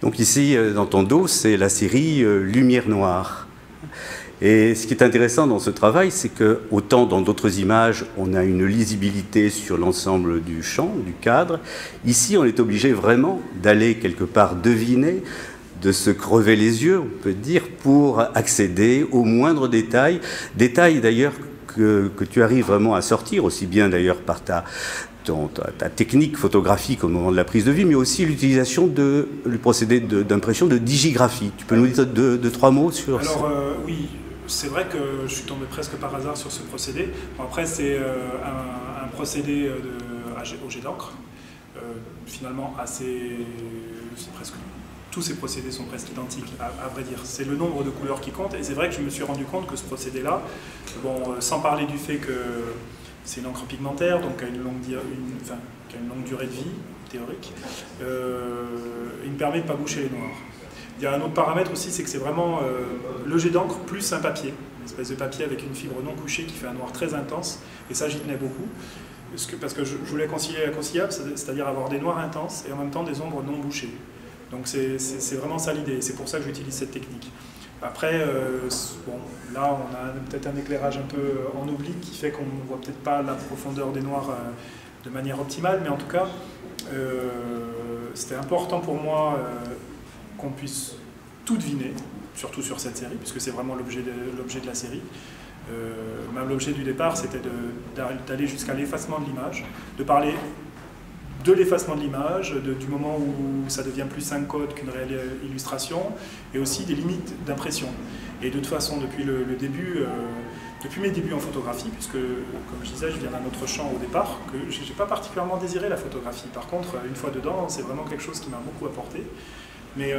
Donc ici, dans ton dos, c'est la série Lumière Noire. Et ce qui est intéressant dans ce travail, c'est que, autant dans d'autres images, on a une lisibilité sur l'ensemble du champ, du cadre, ici, on est obligé vraiment d'aller quelque part deviner, de se crever les yeux, on peut dire, pour accéder aux moindres détails. Détails d'ailleurs que tu arrives vraiment à sortir, aussi bien d'ailleurs par ta technique photographique au moment de la prise de vue, mais aussi l'utilisation du procédé d'impression de digigraphie. Tu peux nous dire deux, trois mots sur ça? Oui. C'est vrai que je suis tombé presque par hasard sur ce procédé. Bon, après, c'est un procédé au jet d'encre. Finalement, presque tous ces procédés sont presque identiques, à vrai dire. C'est le nombre de couleurs qui compte. Et c'est vrai que je me suis rendu compte que ce procédé-là, sans parler du fait que c'est une encre pigmentaire, donc qui a une longue durée de vie théorique, il me permet de ne pas boucher les noirs. Il y a un autre paramètre aussi, c'est que c'est vraiment le jet d'encre plus un papier, une espèce de papier avec une fibre non couchée qui fait un noir très intense, et ça j'y tenais beaucoup, parce que je voulais concilier l'inconciliable, c'est-à-dire avoir des noirs intenses et en même temps des ombres non bouchées. Donc c'est vraiment ça l'idée, c'est pour ça que j'utilise cette technique. Après, là on a peut-être un éclairage un peu en oblique qui fait qu'on ne voit peut-être pas la profondeur des noirs de manière optimale, mais en tout cas, c'était important pour moi qu'on puisse tout deviner, surtout sur cette série, puisque c'est vraiment l'objet de la série. Même l'objet du départ, c'était d'aller jusqu'à l'effacement de l'image, de parler de l'effacement de l'image, du moment où ça devient plus un code qu'une réelle illustration, et aussi des limites d'impression. Et de toute façon, depuis le début, depuis mes débuts en photographie, puisque, comme je disais, je viens d'un autre champ au départ, que je n'ai pas particulièrement désiré la photographie. Par contre, une fois dedans, c'est vraiment quelque chose qui m'a beaucoup apporté. Mais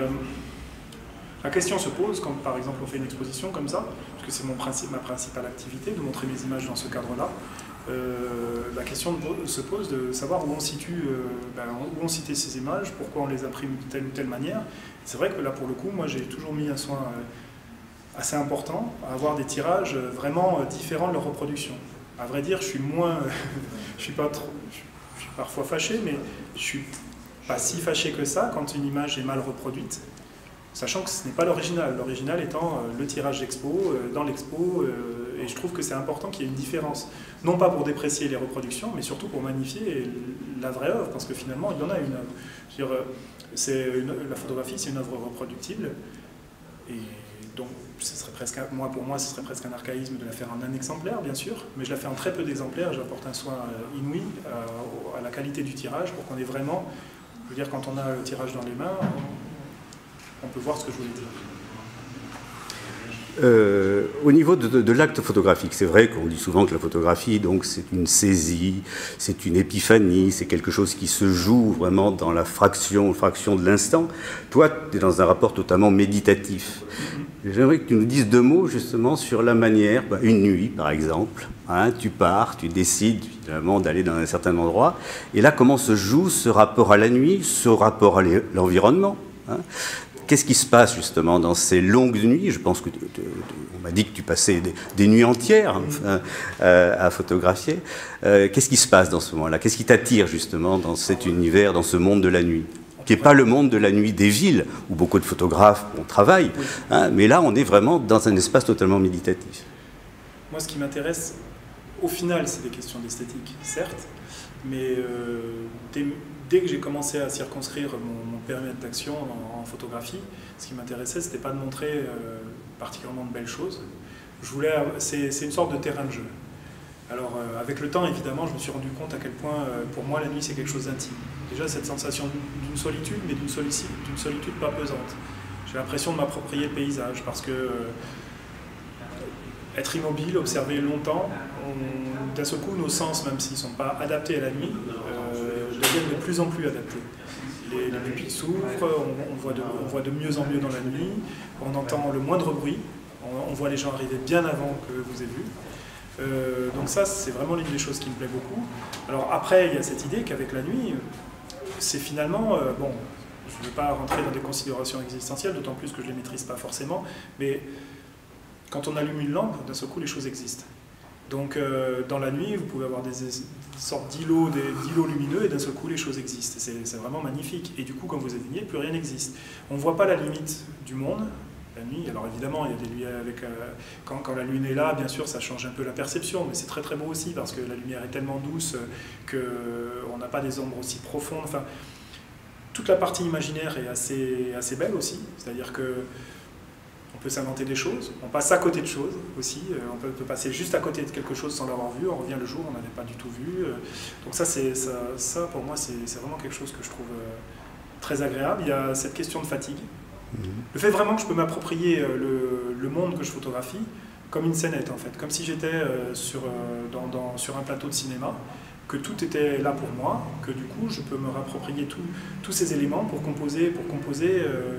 la question se pose quand, par exemple, on fait une exposition comme ça, parce que c'est ma principale activité, de montrer mes images dans ce cadre-là. La question se pose de savoir où on situe, où on situe ces images, pourquoi on les imprime de telle ou telle manière. C'est vrai que là, pour le coup, moi, j'ai toujours mis un soin assez important à avoir des tirages vraiment différents de leur reproduction. À vrai dire, je suis parfois fâché, mais je suis pas si fâché que ça quand une image est mal reproduite, sachant que ce n'est pas l'original. L'original étant le tirage d'expo, dans l'expo, et je trouve que c'est important qu'il y ait une différence. Non pas pour déprécier les reproductions, mais surtout pour magnifier la vraie œuvre, parce que finalement, il y en a une œuvre. Je veux dire, la photographie, c'est une œuvre reproductible, et donc pour moi, ce serait presque un archaïsme de la faire en un exemplaire, bien sûr, mais je la fais en très peu d'exemplaires, j'apporte un soin inouï à la qualité du tirage, pour qu'on ait vraiment... Je veux dire, quand on a le tirage dans les mains, on peut voir ce que je voulais dire. Au niveau de l'acte photographique, c'est vrai qu'on dit souvent que la photographie, donc, c'est une saisie, c'est une épiphanie, c'est quelque chose qui se joue vraiment dans la fraction de l'instant. Toi, tu es dans un rapport totalement méditatif. J'aimerais que tu nous dises deux mots justement sur la manière, une nuit par exemple, hein, tu pars, tu décides finalement d'aller dans un certain endroit, et là comment se joue ce rapport à la nuit, ce rapport à l'environnement, hein. Qu'est-ce qui se passe justement dans ces longues nuits? Je pense que on m'a dit que tu passais des nuits entières à photographier. Qu'est-ce qui se passe dans ce moment-là? Qu'est-ce qui t'attire justement dans cet univers, dans ce monde de la nuit, qui n'est pas le monde de la nuit des villes, où beaucoup de photographes travaillent, hein, mais là on est vraiment dans un espace totalement méditatif. Moi ce qui m'intéresse, au final, c'est des questions d'esthétique, certes, mais dès que j'ai commencé à circonscrire mon périmètre d'action en photographie, ce qui m'intéressait, c'était pas de montrer particulièrement de belles choses. C'est une sorte de terrain de jeu. Alors, avec le temps, évidemment, je me suis rendu compte à quel point, pour moi, la nuit, c'est quelque chose d'intime. Déjà, cette sensation d'une solitude, mais d'une solitude pas pesante. J'ai l'impression de m'approprier le paysage, parce que être immobile, observer longtemps, d'un seul coup, nos sens, même s'ils ne sont pas adaptés à la nuit, deviennent de plus en plus adaptés. Les pupilles s'ouvrent, on voit de mieux en mieux dans la nuit, on entend le moindre bruit, on voit les gens arriver bien avant que vous ayez vu. Donc ça, c'est vraiment l'une des choses qui me plaît beaucoup. Alors après, il y a cette idée qu'avec la nuit, c'est finalement... je ne vais pas rentrer dans des considérations existentielles, d'autant plus que je ne les maîtrise pas forcément, mais quand on allume une lampe, d'un seul coup, les choses existent. Donc dans la nuit, vous pouvez avoir des sortes d'îlots lumineux et d'un seul coup les choses existent. C'est vraiment magnifique. Et du coup, quand vous éteignez, plus rien n'existe. On ne voit pas la limite du monde la nuit. Alors évidemment, il y a des lumières avec... quand la lune est là, bien sûr, ça change un peu la perception, mais c'est très très beau aussi parce que la lumière est tellement douce qu'on n'a pas des ombres aussi profondes. Enfin, toute la partie imaginaire est assez belle aussi. C'est-à-dire que on peut s'inventer des choses, on passe à côté de choses aussi, on peut passer juste à côté de quelque chose sans l'avoir vu, on revient le jour, on n'avait pas du tout vu. Donc ça pour moi, c'est vraiment quelque chose que je trouve très agréable. Il y a cette question de fatigue. Le fait vraiment que je peux m'approprier le monde que je photographie comme une scénette en fait, comme si j'étais sur un plateau de cinéma, que tout était là pour moi, que du coup je peux me réapproprier tous ces éléments pour composer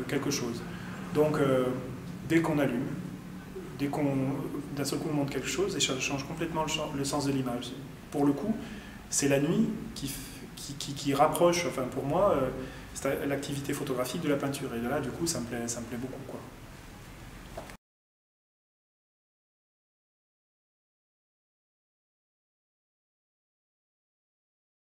quelque chose. Donc dès qu'on allume, d'un seul coup on montre quelque chose et ça change complètement le sens de l'image. Pour le coup, c'est la nuit qui rapproche, enfin pour moi, l'activité photographique de la peinture. Et là, du coup, ça me plaît beaucoup, quoi.